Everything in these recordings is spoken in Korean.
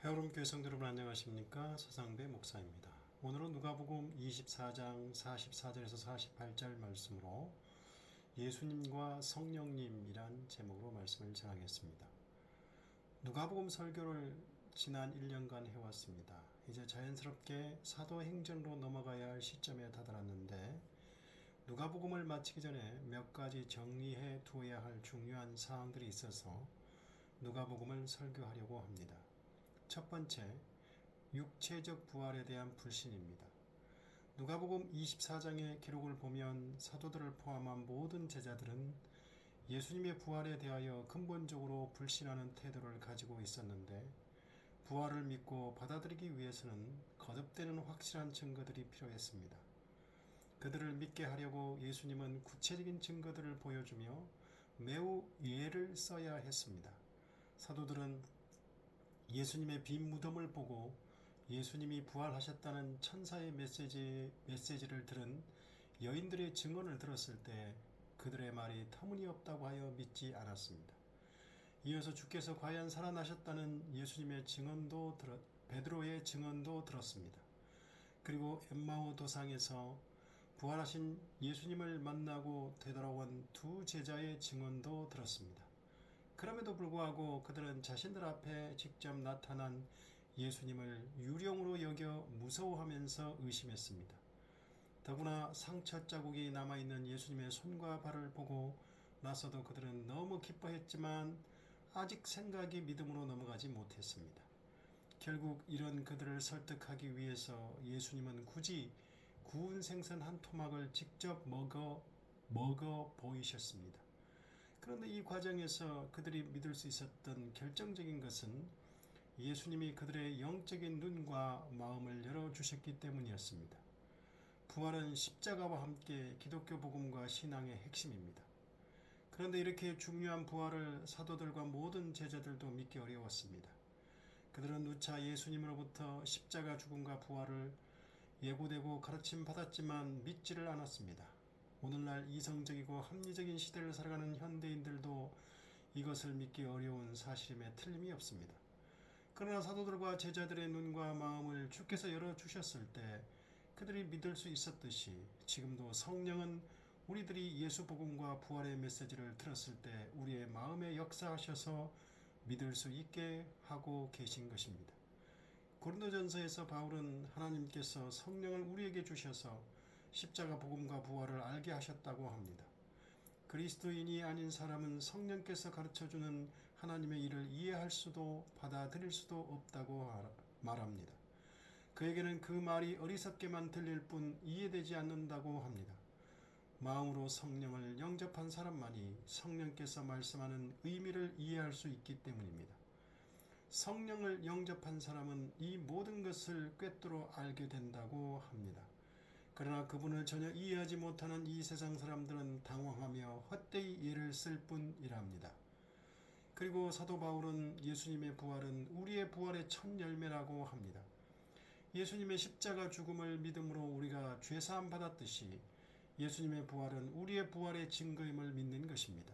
헤어룸 교회 성도 여러분 안녕하십니까? 서상배 목사입니다. 오늘은 누가복음 24장 44절에서 48절 말씀으로 예수님과 성령님이란 제목으로 말씀을 전하겠습니다. 누가복음 설교를 지난 1년간 해왔습니다. 이제 자연스럽게 사도행전으로 넘어가야 할 시점에 다다랐는데 누가복음을 마치기 전에 몇 가지 정리해 두어야 할 중요한 사항들이 있어서 누가복음을 설교하려고 합니다. 첫 번째, 육체적 부활에 대한 불신입니다. 누가복음 24장의 기록을 보면 사도들을 포함한 모든 제자들은 예수님의 부활에 대하여 근본적으로 불신하는 태도를 가지고 있었는데 부활을 믿고 받아들이기 위해서는 거듭되는 확실한 증거들이 필요했습니다. 그들을 믿게 하려고 예수님은 구체적인 증거들을 보여주며 매우 예를 써야 했습니다. 사도들은 예수님의 빈 무덤을 보고 예수님이 부활하셨다는 천사의 메시지를 들은 여인들의 증언을 들었을 때 그들의 말이 터무니없다고 하여 믿지 않았습니다. 이어서 주께서 과연 살아나셨다는 예수님의 베드로의 증언도 들었습니다. 그리고 엠마오 도상에서 부활하신 예수님을 만나고 되돌아온 두 제자의 증언도 들었습니다. 그럼에도 불구하고 그들은 자신들 앞에 직접 나타난 예수님을 유령으로 여겨 무서워하면서 의심했습니다. 더구나 상처 자국이 남아있는 예수님의 손과 발을 보고 나서도 그들은 너무 기뻐했지만 아직 생각이 믿음으로 넘어가지 못했습니다. 결국 이런 그들을 설득하기 위해서 예수님은 굳이 구운 생선 한 토막을 직접 먹어 보이셨습니다. 그런데 이 과정에서 그들이 믿을 수 있었던 결정적인 것은 예수님이 그들의 영적인 눈과 마음을 열어주셨기 때문이었습니다. 부활은 십자가와 함께 기독교 복음과 신앙의 핵심입니다. 그런데 이렇게 중요한 부활을 사도들과 모든 제자들도 믿기 어려웠습니다. 그들은 누차 예수님으로부터 십자가 죽음과 부활을 예고되고 가르침 받았지만 믿지를 않았습니다. 오늘날 이성적이고 합리적인 시대를 살아가는 현대인들도 이것을 믿기 어려운 사실임에 틀림이 없습니다. 그러나 사도들과 제자들의 눈과 마음을 주께서 열어주셨을 때 그들이 믿을 수 있었듯이 지금도 성령은 우리들이 예수 복음과 부활의 메시지를 들었을 때 우리의 마음에 역사하셔서 믿을 수 있게 하고 계신 것입니다. 고린도전서에서 바울은 하나님께서 성령을 우리에게 주셔서 십자가 복음과 부활을 알게 하셨다고 합니다. 그리스도인이 아닌 사람은 성령께서 가르쳐주는 하나님의 일을 이해할 수도 받아들일 수도 없다고 말합니다. 그에게는 그 말이 어리석게만 들릴 뿐 이해되지 않는다고 합니다. 마음으로 성령을 영접한 사람만이 성령께서 말씀하는 의미를 이해할 수 있기 때문입니다. 성령을 영접한 사람은 이 모든 것을 꿰뚫어 알게 된다고 합니다. 그러나 그분을 전혀 이해하지 못하는 이 세상 사람들은 당황하며 헛되이 예를 쓸 뿐이랍니다. 그리고 사도 바울은 예수님의 부활은 우리의 부활의 첫 열매라고 합니다. 예수님의 십자가 죽음을 믿음으로 우리가 죄사함 받았듯이 예수님의 부활은 우리의 부활의 증거임을 믿는 것입니다.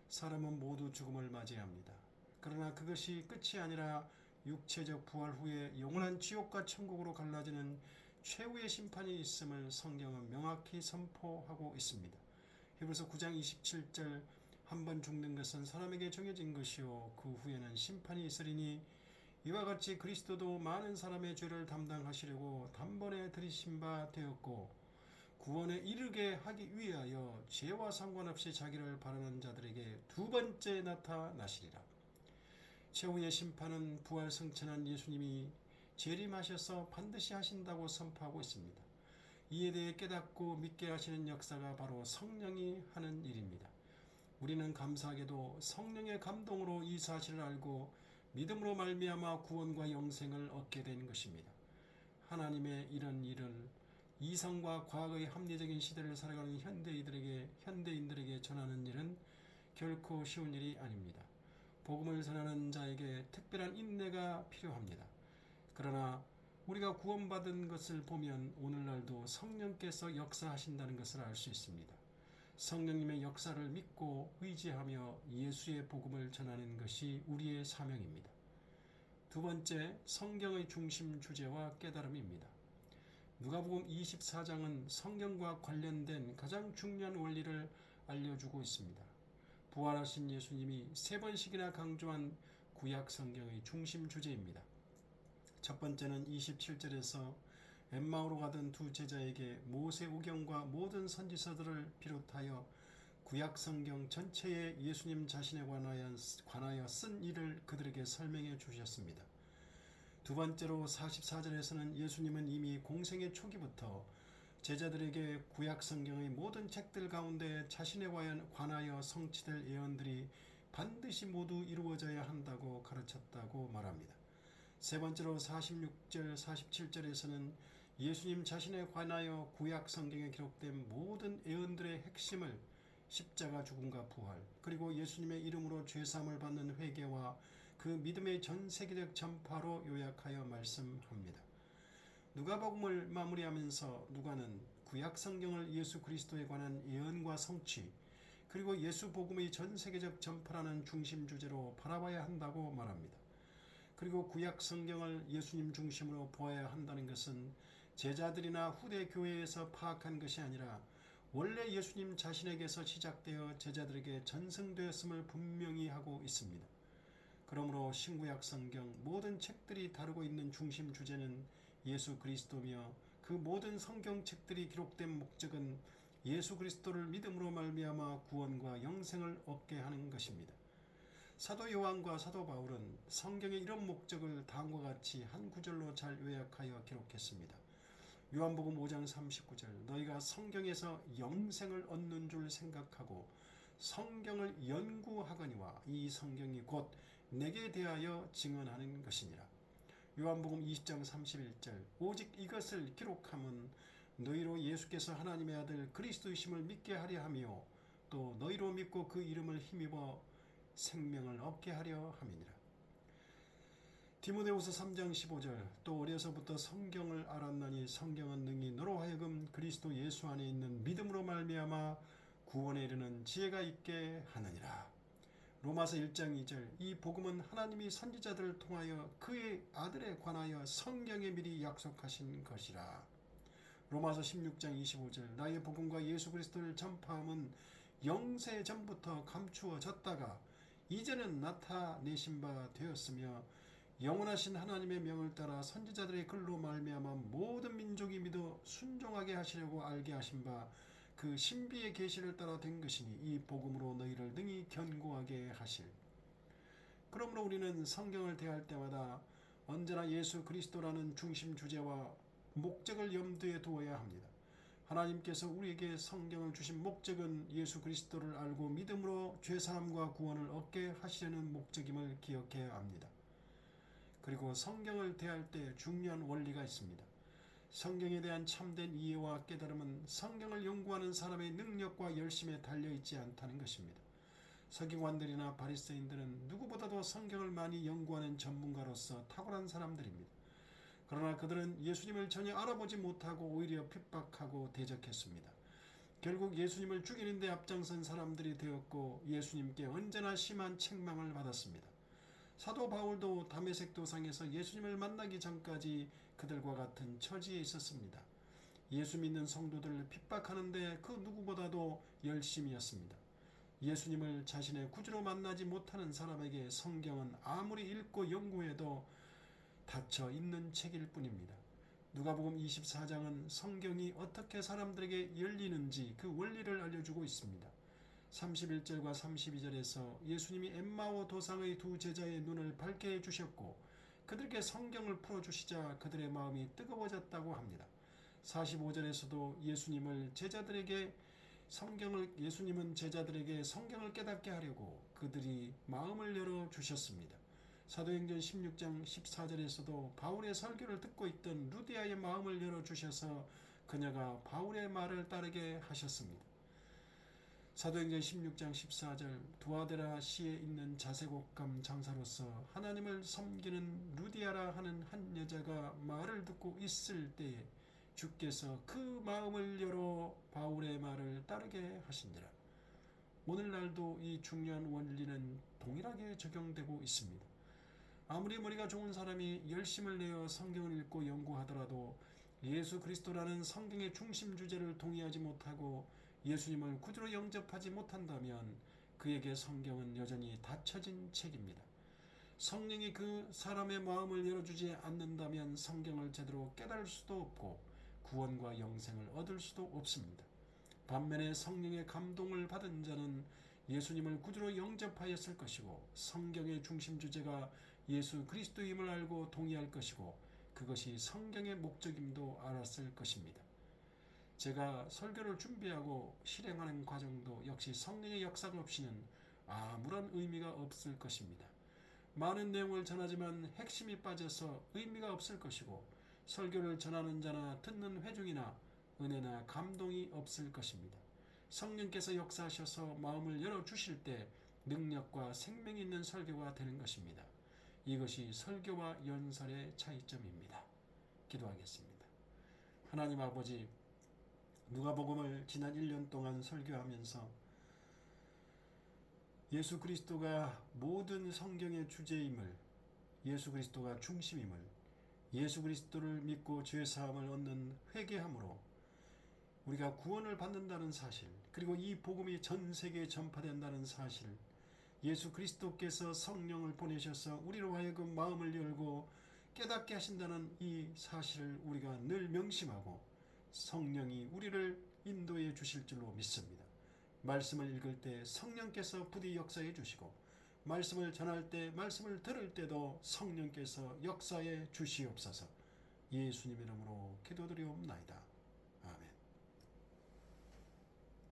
사람은 모두 죽음을 맞이합니다. 그러나 그것이 끝이 아니라 육체적 부활 후에 영원한 지옥과 천국으로 갈라지는 최후의 심판이 있음을 성경은 명확히 선포하고 있습니다. 히브리서 9장 27절 한 번 죽는 것은 사람에게 정해진 것이요 그 후에는 심판이 있으리니 이와 같이 그리스도도 많은 사람의 죄를 담당하시려고 단번에 들이신 바 되었고 구원에 이르게 하기 위하여 죄와 상관없이 자기를 바라는 자들에게 두 번째 나타나시리라. 최후의 심판은 부활 승천한 예수님이 재림하셔서 반드시 하신다고 선포하고 있습니다. 이에 대해 깨닫고 믿게 하시는 역사가 바로 성령이 하는 일입니다. 우리는 감사하게도 성령의 감동으로 이 사실을 알고 믿음으로 말미암아 구원과 영생을 얻게 된 것입니다. 하나님의 이런 일을 이성과 과거의 합리적인 시대를 살아가는 현대인들에게 전하는 일은 결코 쉬운 일이 아닙니다. 복음을 전하는 자에게 특별한 인내가 필요합니다. 그러나 우리가 구원받은 것을 보면 오늘날도 성령께서 역사하신다는 것을 알 수 있습니다. 성령님의 역사를 믿고 의지하며 예수의 복음을 전하는 것이 우리의 사명입니다. 두 번째, 성경의 중심 주제와 깨달음입니다. 누가복음 24장은 성경과 관련된 가장 중요한 원리를 알려주고 있습니다. 부활하신 예수님이 세 번씩이나 강조한 구약 성경의 중심 주제입니다. 첫 번째는 27절에서 엠마오로 가던 두 제자에게 모세오경과 모든 선지서들을 비롯하여 구약 성경 전체에 예수님 자신에 관하여 쓴 일을 그들에게 설명해 주셨습니다. 두 번째로 44절에서는 예수님은 이미 공생의 초기부터 제자들에게 구약 성경의 모든 책들 가운데 자신에 관하여 성취될 예언들이 반드시 모두 이루어져야 한다고 가르쳤다고 말합니다. 세 번째로 46절, 47절에서는 예수님 자신에 관하여 구약 성경에 기록된 모든 예언들의 핵심을 십자가 죽음과 부활, 그리고 예수님의 이름으로 죄사함을 받는 회개와 그 믿음의 전 세계적 전파로 요약하여 말씀합니다. 누가복음을 마무리하면서 누가는 구약 성경을 예수 그리스도에 관한 예언과 성취, 그리고 예수 복음의 전 세계적 전파라는 중심 주제로 바라봐야 한다고 말합니다. 그리고 구약 성경을 예수님 중심으로 보아야 한다는 것은 제자들이나 후대 교회에서 파악한 것이 아니라 원래 예수님 자신에게서 시작되어 제자들에게 전승되었음을 분명히 하고 있습니다. 그러므로 신구약 성경 모든 책들이 다루고 있는 중심 주제는 예수 그리스도며 그 모든 성경책들이 기록된 목적은 예수 그리스도를 믿음으로 말미암아 구원과 영생을 얻게 하는 것입니다. 사도 요한과 사도 바울은 성경의 이런 목적을 다음과 같이 한 구절로 잘 요약하여 기록했습니다. 요한복음 5장 39절, 너희가 성경에서 영생을 얻는 줄 생각하고 성경을 연구하거니와 이 성경이 곧 내게 대하여 증언하는 것이니라. 요한복음 20장 31절, 오직 이것을 기록함은 너희로 예수께서 하나님의 아들 그리스도이심을 믿게 하려 하며 또 너희로 믿고 그 이름을 힘입어 생명을 얻게 하려 함이니라. 디모데후서 3장 15절, 또 어려서부터 성경을 알았나니 성경은 능히 너로 하여금 그리스도 예수 안에 있는 믿음으로 말미암아 구원에 이르는 지혜가 있게 하느니라. 로마서 1장 2절, 이 복음은 하나님이 선지자들을 통하여 그의 아들에 관하여 성경에 미리 약속하신 것이라. 로마서 16장 25절, 나의 복음과 예수 그리스도를 전파함은 영세 전부터 감추어졌다가 이제는 나타내신 바 되었으며 영원하신 하나님의 명을 따라 선지자들의 글로 말미암아 모든 민족이 믿어 순종하게 하시려고 알게 하신 바 그 신비의 계시를 따라 된 것이니 이 복음으로 너희를 능히 견고하게 하실. 그러므로 우리는 성경을 대할 때마다 언제나 예수 그리스도라는 중심 주제와 목적을 염두에 두어야 합니다. 하나님께서 우리에게 성경을 주신 목적은 예수 그리스도를 알고 믿음으로 죄사함과 구원을 얻게 하시려는 목적임을 기억해야 합니다. 그리고 성경을 대할 때 중요한 원리가 있습니다. 성경에 대한 참된 이해와 깨달음은 성경을 연구하는 사람의 능력과 열심에 달려있지 않다는 것입니다. 서기관들이나 바리새인들은 누구보다도 성경을 많이 연구하는 전문가로서 탁월한 사람들입니다. 그러나 그들은 예수님을 전혀 알아보지 못하고 오히려 핍박하고 대적했습니다. 결국 예수님을 죽이는 데 앞장선 사람들이 되었고 예수님께 언제나 심한 책망을 받았습니다. 사도 바울도 다메섹 도상에서 예수님을 만나기 전까지 그들과 같은 처지에 있었습니다. 예수 믿는 성도들을 핍박하는데 그 누구보다도 열심이었습니다. 예수님을 자신의 구주로 만나지 못하는 사람에게 성경은 아무리 읽고 연구해도 닫혀 있는 책일 뿐입니다. 누가복음 24장은 성경이 어떻게 사람들에게 열리는지 그 원리를 알려주고 있습니다. 31절과 32절에서 예수님이 엠마오 도상의 두 제자의 눈을 밝게 해주셨고 그들에게 성경을 풀어주시자 그들의 마음이 뜨거워졌다고 합니다. 45절에서도 예수님은 제자들에게 성경을 깨닫게 하려고 그들이 마음을 열어주셨습니다. 사도행전 16장 14절에서도 바울의 설교를 듣고 있던 루디아의 마음을 열어주셔서 그녀가 바울의 말을 따르게 하셨습니다. 사도행전 16장 14절, 두아데라 시에 있는 자색옥감 장사로서 하나님을 섬기는 루디아라 하는 한 여자가 말을 듣고 있을 때에 주께서 그 마음을 열어 바울의 말을 따르게 하시니라. 오늘날도 이 중요한 원리는 동일하게 적용되고 있습니다. 아무리 머리가 좋은 사람이 열심을 내어 성경을 읽고 연구하더라도 예수 그리스도라는 성경의 중심 주제를 동의하지 못하고 예수님을 구주로 영접하지 못한다면 그에게 성경은 여전히 닫혀진 책입니다. 성령이 그 사람의 마음을 열어주지 않는다면 성경을 제대로 깨달을 수도 없고 구원과 영생을 얻을 수도 없습니다. 반면에 성령의 감동을 받은 자는 예수님을 구주로 영접하였을 것이고 성경의 중심 주제가 예수 그리스도임을 알고 동의할 것이고 그것이 성경의 목적임도 알았을 것입니다. 제가 설교를 준비하고 실행하는 과정도 역시 성령의 역사가 없이는 아무런 의미가 없을 것입니다. 많은 내용을 전하지만 핵심이 빠져서 의미가 없을 것이고 설교를 전하는 자나 듣는 회중이나 은혜나 감동이 없을 것입니다. 성령께서 역사하셔서 마음을 열어주실 때 능력과 생명이 있는 설교가 되는 것입니다. 이것이 설교와 연설의 차이점입니다. 기도하겠습니다. 하나님 아버지, 누가복음을 지난 1년 동안 설교하면서 예수 그리스도가 모든 성경의 주제임을, 예수 그리스도가 중심임을, 예수 그리스도를 믿고 죄 사함을 얻는 회개함으로 우리가 구원을 받는다는 사실, 그리고 이 복음이 전 세계에 전파된다는 사실, 예수 그리스도께서 성령을 보내셔서 우리로 하여금 마음을 열고 깨닫게 하신다는 이 사실을 우리가 늘 명심하고 성령이 우리를 인도해 주실 줄로 믿습니다. 말씀을 읽을 때 성령께서 부디 역사해 주시고 말씀을 전할 때, 말씀을 들을 때도 성령께서 역사해 주시옵소서. 예수님 이름으로 기도드리옵나이다.